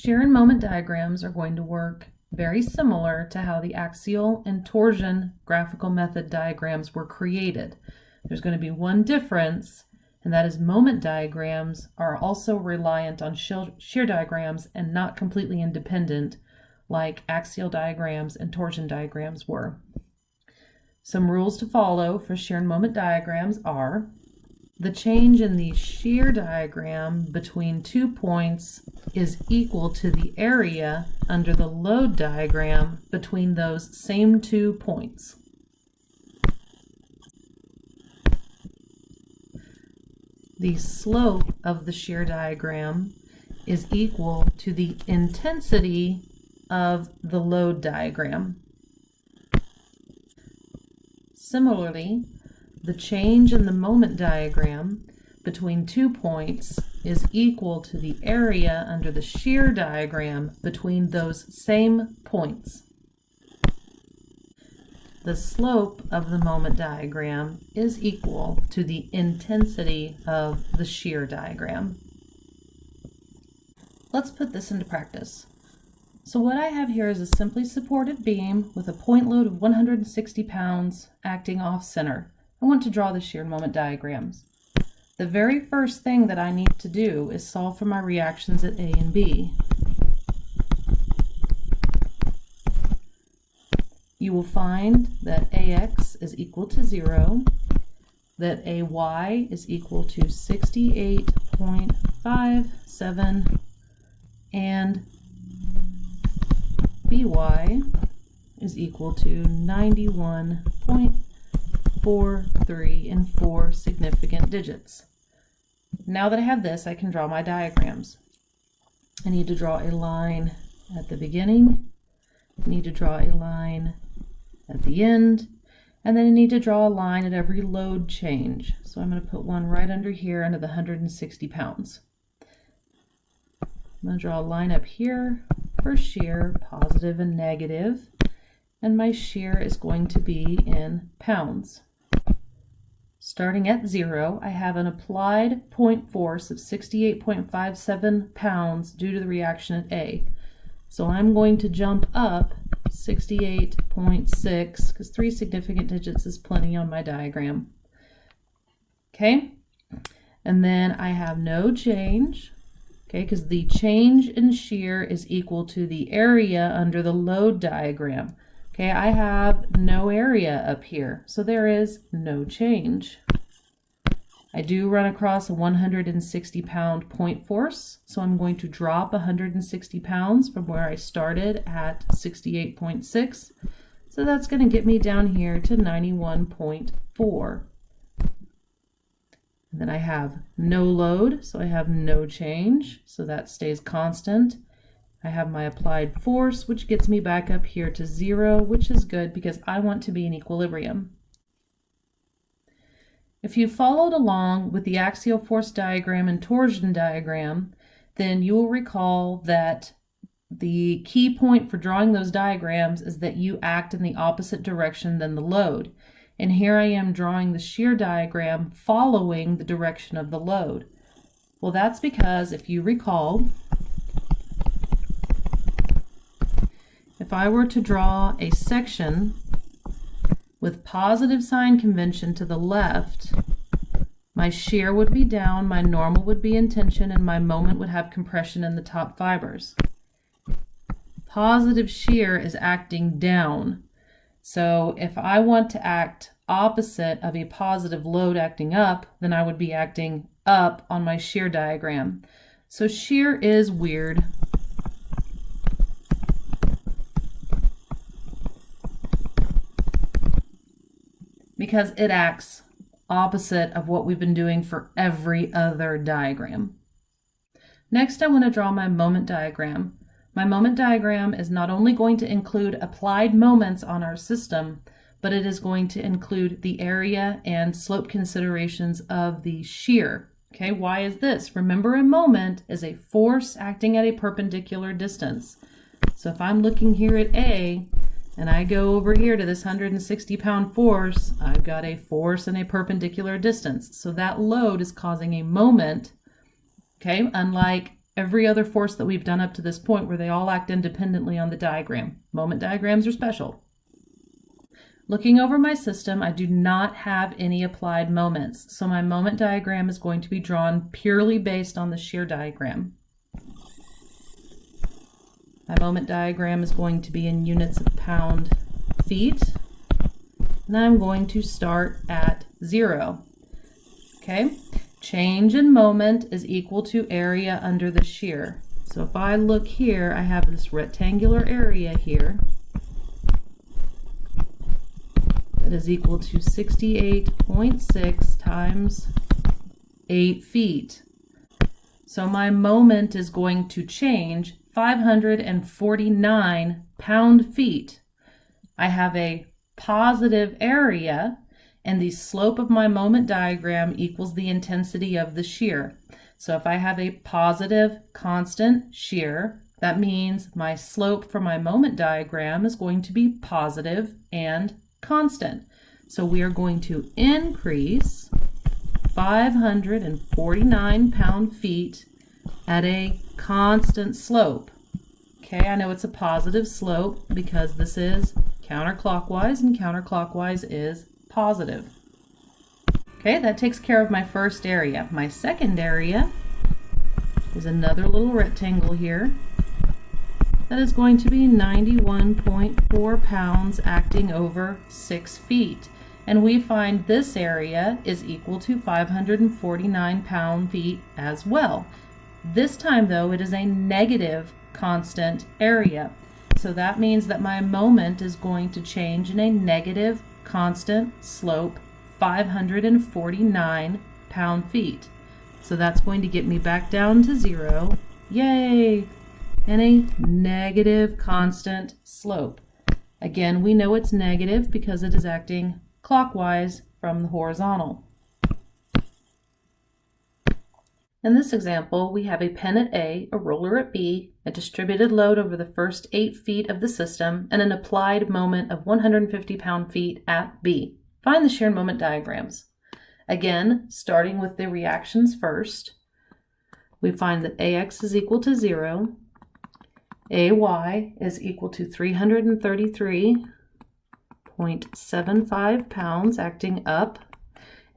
Shear and moment diagrams are going to work very similar to how the axial and torsion graphical method diagrams were created. There's going to be one difference, and that is moment diagrams are also reliant on shear diagrams and not completely independent like axial diagrams and torsion diagrams were. Some rules to follow for shear and moment diagrams are: the change in the shear diagram between 2 points is equal to the area under the load diagram between those same 2 points. The slope of the shear diagram is equal to the intensity of the load diagram. Similarly, the change in the moment diagram between 2 points is equal to the area under the shear diagram between those same points. The slope of the moment diagram is equal to the intensity of the shear diagram. Let's put this into practice. So what I have here is a simply supported beam with a point load of 160 pounds acting off center. I want to draw the shear and moment diagrams. The very first thing that I need to do is solve for my reactions at A and B. You will find that AX is equal to 0, that AY is equal to 68.57, and BY is equal to 91.43 in 4 significant digits. Now that I have this, I can draw my diagrams. I need to draw a line at the beginning, I need to draw a line at the end, and then I need to draw a line at every load change. So I'm going to put one right under here under the 160 pounds. I'm going to draw a line up here for shear, positive and negative, and my shear is going to be in pounds. Starting at 0, I have an applied point force of 68.57 pounds due to the reaction at A. So I'm going to jump up 68.6 because 3 significant digits is plenty on my diagram. Okay, and then I have no change. Okay, because the change in shear is equal to the area under the load diagram. Okay, I have no area up here, so there is no change. I do run across a 160 pound point force, so I'm going to drop 160 pounds from where I started at 68.6. So that's going to get me down here to 91.4. And then I have no load, so I have no change, so that stays constant. I have my applied force, which gets me back up here to 0, which is good because I want to be in equilibrium. If you followed along with the axial force diagram and torsion diagram, then you will recall that the key point for drawing those diagrams is that you act in the opposite direction than the load. And here I am drawing the shear diagram following the direction of the load. Well, that's because if you recall, if I were to draw a section with positive sign convention to the left, my shear would be down, my normal would be in tension, and my moment would have compression in the top fibers. Positive shear is acting down. So if I want to act opposite of a positive load acting up, then I would be acting up on my shear diagram. So shear is weird. Because it acts opposite of what we've been doing for every other diagram. Next, I want to draw my moment diagram. My moment diagram is not only going to include applied moments on our system, but it is going to include the area and slope considerations of the shear. Okay, why is this? Remember, a moment is a force acting at a perpendicular distance. So if I'm looking here at A, and I go over here to this 160 pound force, I've got a force and a perpendicular distance. So that load is causing a moment, okay? Unlike every other force that we've done up to this point where they all act independently on the diagram. Moment diagrams are special. Looking over my system, I do not have any applied moments, so my moment diagram is going to be drawn purely based on the shear diagram. My moment diagram is going to be in units of pound-feet, and I'm going to start at 0. Okay, change in moment is equal to area under the shear. So if I look here, I have this rectangular area here that is equal to 68.6 times 8 feet. So my moment is going to change 549 pound-feet. I have a positive area, and the slope of my moment diagram equals the intensity of the shear. So if I have a positive constant shear, that means my slope for my moment diagram is going to be positive and constant. So we are going to increase 549 pound-feet at a constant slope. Okay, I know it's a positive slope because this is counterclockwise, and counterclockwise is positive. Okay, that takes care of my first area. My second area is another little rectangle here that is going to be 91.4 pounds acting over 6 feet. And we find this area is equal to 549 pound-feet as well. This time, though, it is a negative constant area. So that means that my moment is going to change in a negative constant slope, 549 pound-feet. So that's going to get me back down to 0. Yay! And a negative constant slope. Again, we know it's negative because it is acting clockwise from the horizontal. In this example, we have a pin at A, a roller at B, a distributed load over the first 8 feet of the system, and an applied moment of 150 pound-feet at B. Find the shear and moment diagrams. Again, starting with the reactions first, we find that AX is equal to 0, AY is equal to 333.75 pounds acting up,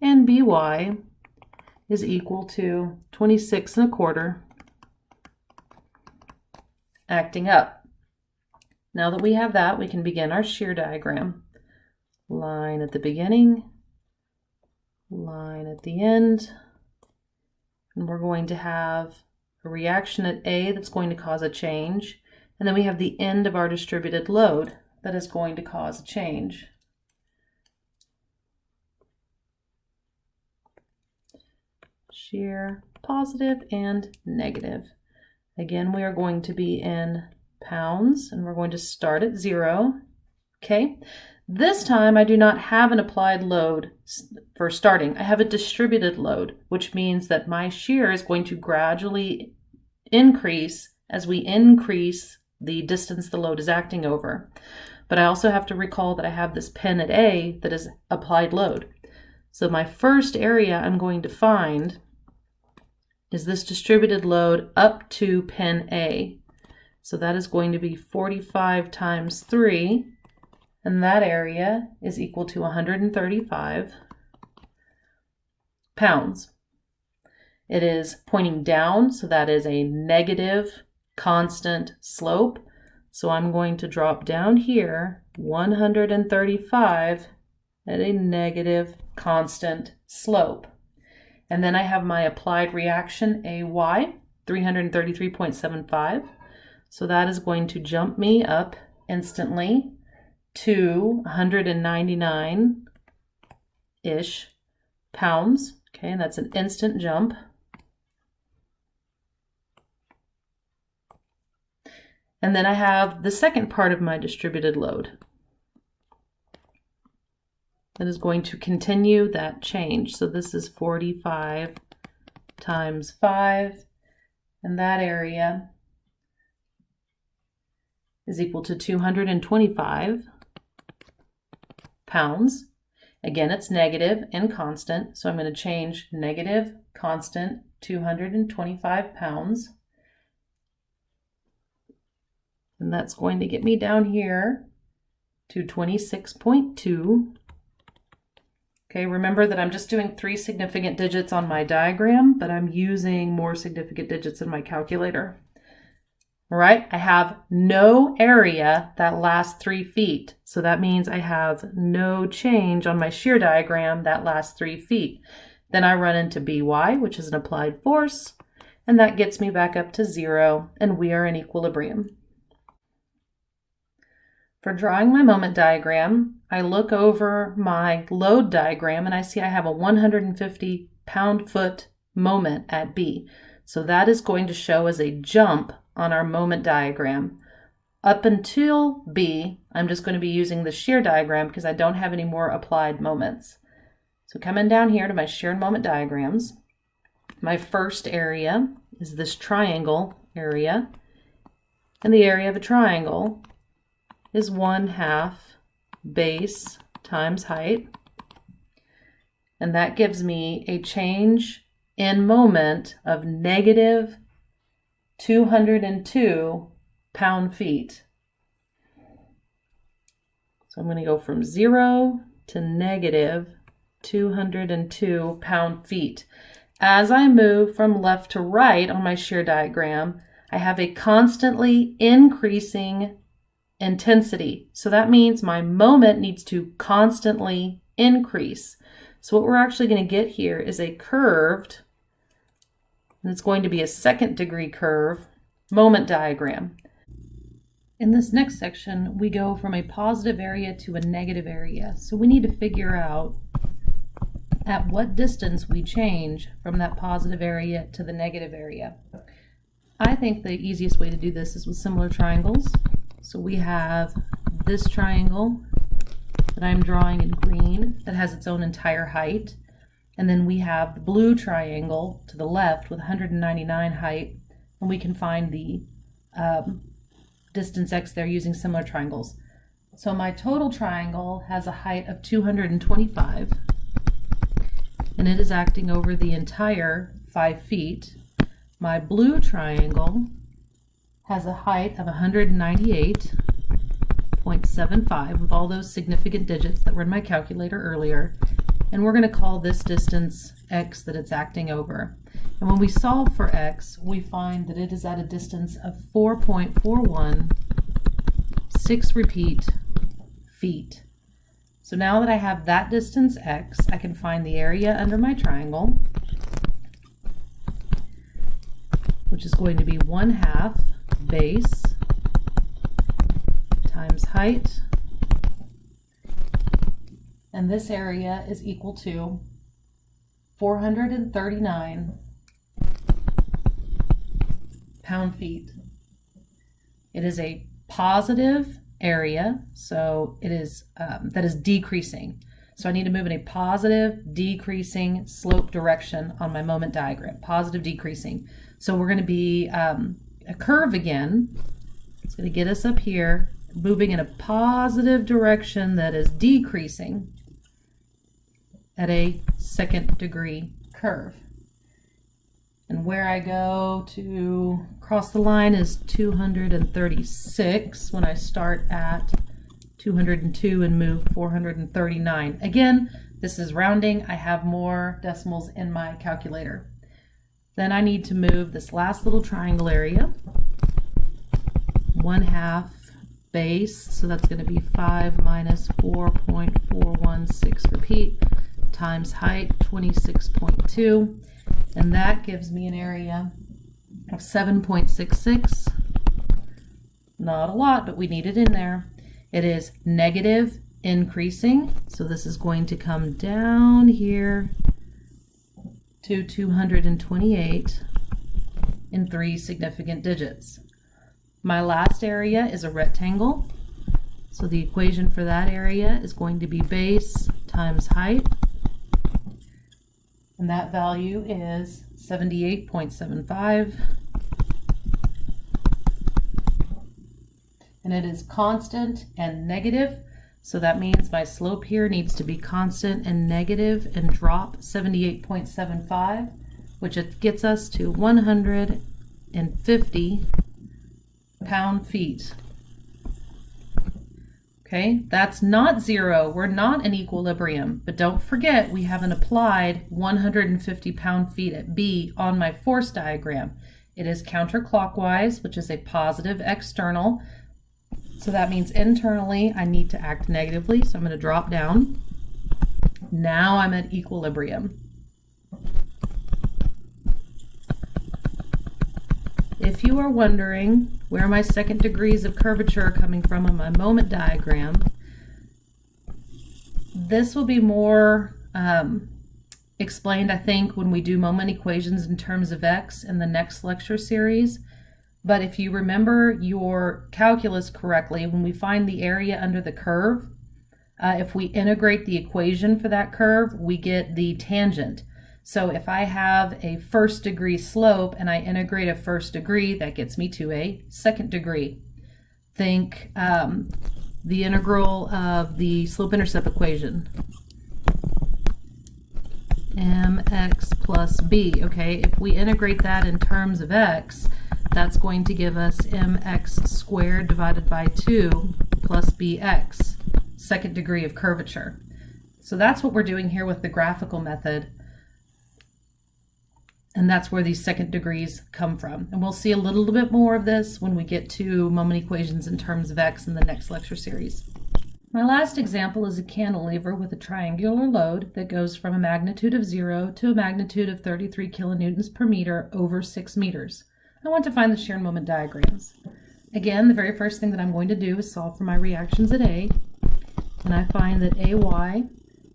and BY is equal to 26¼ acting up. Now that we have that, we can begin our shear diagram. Line at the beginning, line at the end, and we're going to have a reaction at A that's going to cause a change, and then we have the end of our distributed load that is going to cause a change. Shear, positive and negative. Again, we are going to be in pounds, and we're going to start at 0. Okay, this time I do not have an applied load for starting. I have a distributed load, which means that my shear is going to gradually increase as we increase the distance the load is acting over. But I also have to recall that I have this pin at A that is applied load. So my first area I'm going to find is this distributed load up to pin A. So that is going to be 45 times 3, and that area is equal to 135 pounds. It is pointing down, so that is a negative constant slope. So I'm going to drop down here 135 at a negative constant slope. And then I have my applied reaction AY, 333.75. So that is going to jump me up instantly to 199-ish pounds. Okay, and that's an instant jump. And then I have the second part of my distributed load that is going to continue that change. So this is 45 times 5, and that area is equal to 225 pounds. Again, it's negative and constant, so I'm going to change negative, constant, 225 pounds. And that's going to get me down here to 26.2. Okay, remember that I'm just doing 3 significant digits on my diagram, but I'm using more significant digits in my calculator. All right, I have no area that lasts 3 feet. So that means I have no change on my shear diagram that lasts 3 feet. Then I run into By, which is an applied force, and that gets me back up to 0, and we are in equilibrium. For drawing my moment diagram, I look over my load diagram and I see I have a 150 pound-foot moment at B. So that is going to show as a jump on our moment diagram. Up until B, I'm just going to be using the shear diagram because I don't have any more applied moments. So coming down here to my shear and moment diagrams, my first area is this triangle area, and the area of a triangle is 1/2 base times height, and that gives me a change in moment of negative 202 pound-feet. So I'm going to go from 0 to negative 202 pound-feet. As I move from left to right on my shear diagram, I have a constantly increasing intensity. So that means my moment needs to constantly increase. So what we're actually going to get here is a curved, and it's going to be a 2nd degree curve, moment diagram. In this next section, we go from a positive area to a negative area. So we need to figure out at what distance we change from that positive area to the negative area. I think the easiest way to do this is with similar triangles. So we have this triangle that I'm drawing in green that has its own entire height. And then we have the blue triangle to the left with 199 height. And we can find the distance x there using similar triangles. So my total triangle has a height of 225. And it is acting over the entire 5 feet. My blue triangle has a height of 198.75 with all those significant digits that were in my calculator earlier. And we're going to call this distance x that it's acting over. And when we solve for x, we find that it is at a distance of 4.41 6-repeat feet. So now that I have that distance x, I can find the area under my triangle, which is going to be 1/2 base times height, and this area is equal to 439 pound-feet. It is a positive area, so it is that is decreasing. So I need to move in a positive decreasing slope direction on my moment diagram. Positive decreasing. So we're going to be a curve again. It's going to get us up here, moving in a positive direction that is decreasing at a 2nd degree curve. And where I go to cross the line is 236 when I start at 202 and move 439. Again, this is rounding. I have more decimals in my calculator. Then I need to move this last little triangle area, 1/2 base, so that's going to be 5 minus 4.416 repeat times height, 26.2, and that gives me an area of 7.66. Not a lot, but we need it in there. It is negative increasing, so this is going to come down here to 228 in 3 significant digits. My last area is a rectangle, so the equation for that area is going to be base times height, and that value is 78.75, and it is constant and negative. So that means my slope here needs to be constant and negative and drop 78.75, which it gets us to 150 pound-feet Okay, that's not 0. We're not in equilibrium, but don't forget we have an applied 150 pound-feet at B on my force diagram. It is counterclockwise, which is a positive external. So that means internally I need to act negatively, so I'm going to drop down. Now I'm at equilibrium. If you are wondering where my second degrees of curvature are coming from on my moment diagram, this will be more explained, I think, when we do moment equations in terms of x in the next lecture series. But if you remember your calculus correctly, when we find the area under the curve, if we integrate the equation for that curve, we get the tangent. So if I have a first degree slope and I integrate a first degree, that gets me to a second degree. Think the integral of the slope-intercept equation. mx plus b, okay? If we integrate that in terms of x, that's going to give us mx squared divided by 2 plus bx, second degree of curvature. So that's what we're doing here with the graphical method. And that's where these second degrees come from. And we'll see a little bit more of this when we get to moment equations in terms of x in the next lecture series. My last example is a cantilever with a triangular load that goes from a magnitude of 0 to a magnitude of 33 kilonewtons per meter over 6 meters. I want to find the shear and moment diagrams. Again, the very first thing that I'm going to do is solve for my reactions at A. And I find that AY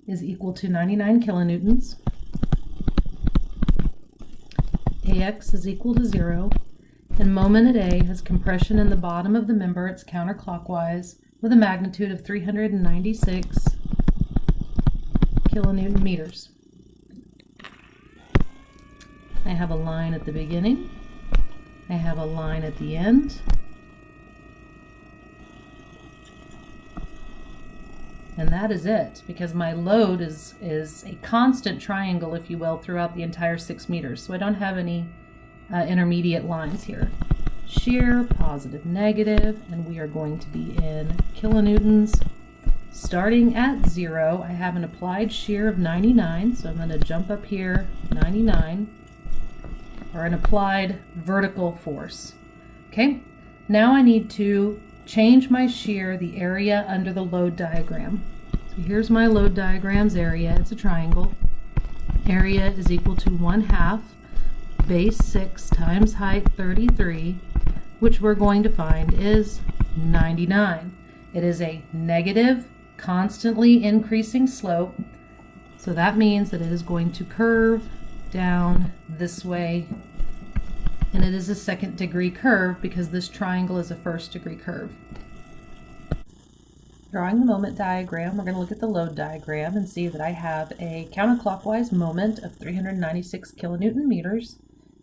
is equal to 99 kilonewtons. AX is equal to 0, and moment at A has compression in the bottom of the member. It's counterclockwise with a magnitude of 396 kilonewton meters. I have a line at the beginning. I have a line at the end. And that is it, because my load is a constant triangle, if you will, throughout the entire 6 meters. So I don't have any intermediate lines here. Shear, positive, negative, and we are going to be in kilonewtons. Starting at 0, I have an applied shear of 99, so I'm going to jump up here, 99, or an applied vertical force. Okay, now I need to change my shear, the area under the load diagram. So here's my load diagram's area. It's a triangle. Area is equal to 1/2 base 6 times height 33, which we're going to find is 99. It is a negative, constantly increasing slope, so that means that it is going to curve down this way, and it is a second degree curve because this triangle is a first degree curve. Drawing the moment diagram, we're going to look at the load diagram and see that I have a counterclockwise moment of 396 kilonewton meters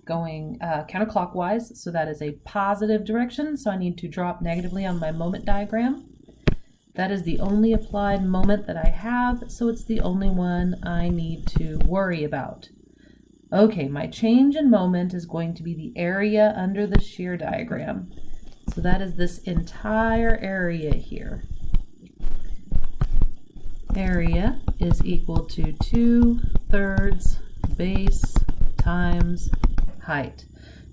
going counterclockwise, so that is a positive direction, so I need to drop negatively on my moment diagram. That is the only applied moment that I have, so it's the only one I need to worry about. Okay, my change in moment is going to be the area under the shear diagram. So that is this entire area here. Area is equal to 2/3 base times height.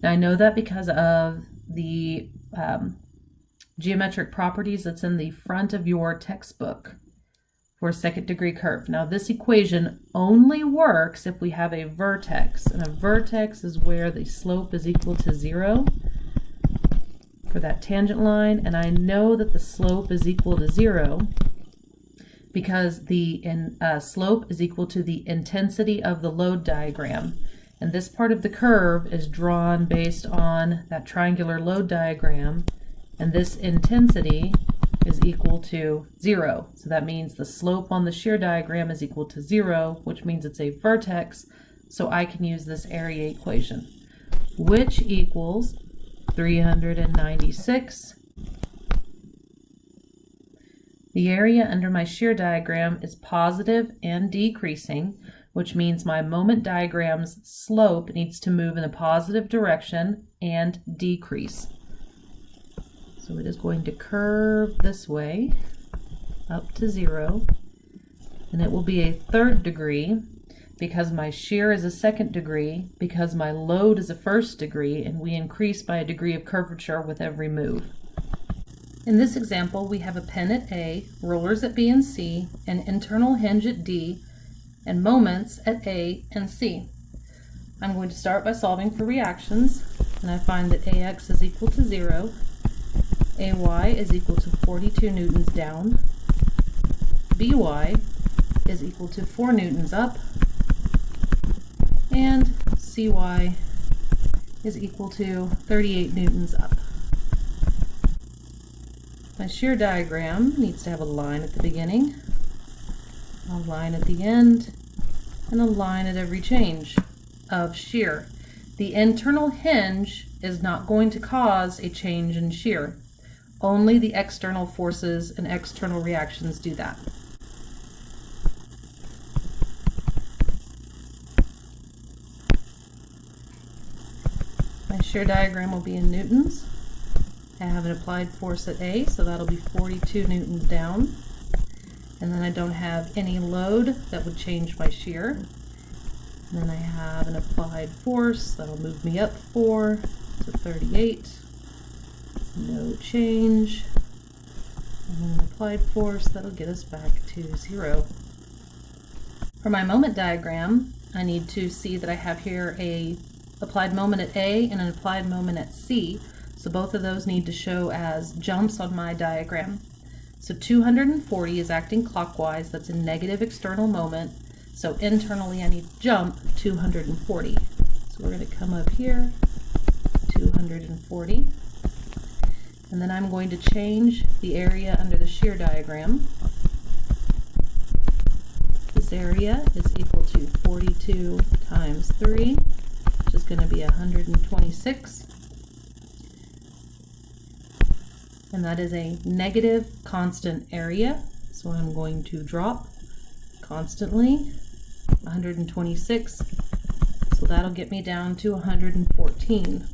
Now I know that because of the geometric properties that's in the front of your textbook for a second degree curve. Now this equation only works if we have a vertex, and a vertex is where the slope is equal to 0 for that tangent line, and I know that the slope is equal to 0 because the slope is equal to the intensity of the load diagram. And this part of the curve is drawn based on that triangular load diagram, and this intensity is equal to 0. So that means the slope on the shear diagram is equal to 0, which means it's a vertex, so I can use this area equation, which equals 396. The area under my shear diagram is positive and decreasing, which means my moment diagram's slope needs to move in a positive direction and decrease. So it is going to curve this way. up to 0, and it will be a third degree because my shear is a second degree, because my load is a first degree, and we increase by a degree of curvature with every move. In this example, we have a pin at A, rollers at B and C, an internal hinge at D, and moments at A and C. I'm going to start by solving for reactions, and I find that AX is equal to 0, AY is equal to 42 newtons down, BY is equal to 4 newtons up, and CY is equal to 38 newtons up. My shear diagram needs to have a line at the beginning, a line at the end, and a line at every change of shear. The internal hinge is not going to cause a change in shear. Only the external forces and external reactions do that. My shear diagram will be in newtons. I have an applied force at A, so that'll be 42 newtons down. And then I don't have any load that would change my shear. And then I have an applied force that'll move me up 4 to 38. No change. And then an applied force that'll get us back to 0. For my moment diagram, I need to see that I have here a applied moment at A and an applied moment at C. So both of those need to show as jumps on my diagram. So 240 is acting clockwise, that's a negative external moment. So internally I need to jump 240. So we're going to come up here, 240. And then I'm going to change the area under the shear diagram. This area is equal to 42 times 3, which is going to be 126. And that is a negative constant area, so I'm going to drop constantly 126, so that'll get me down to 114.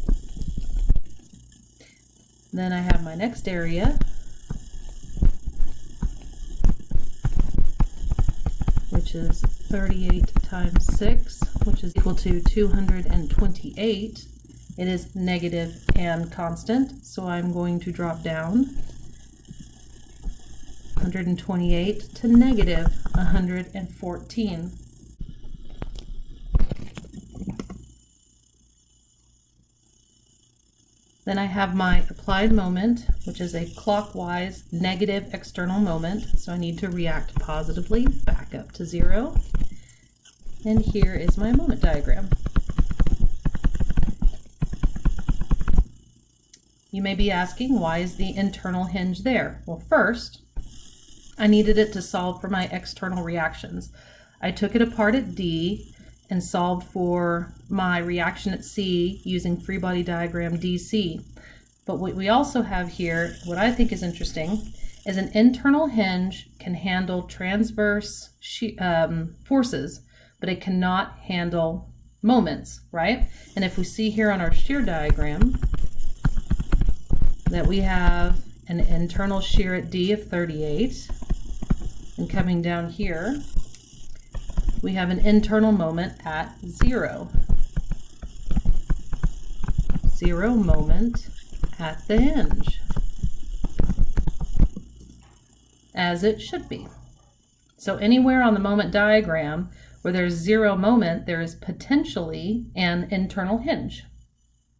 Then I have my next area, which is 38 times 6, which is equal to 228. It is negative and constant, so I'm going to drop down 128 to negative 114. Then I have my applied moment, which is a clockwise negative external moment, so I need to react positively back up to 0. And here is my moment diagram. You may be asking, why is the internal hinge there? Well, first, I needed it to solve for my external reactions. I took it apart at D and solved for my reaction at C using free body diagram DC. But what we also have here, what I think is interesting, is an internal hinge can handle transverse forces, but it cannot handle moments, right? And if we see here on our shear diagram, that we have an internal shear at D of 38, and coming down here we have an internal moment at 0. 0 moment at the hinge, as it should be. So anywhere on the moment diagram where there's 0 moment, there is potentially an internal hinge.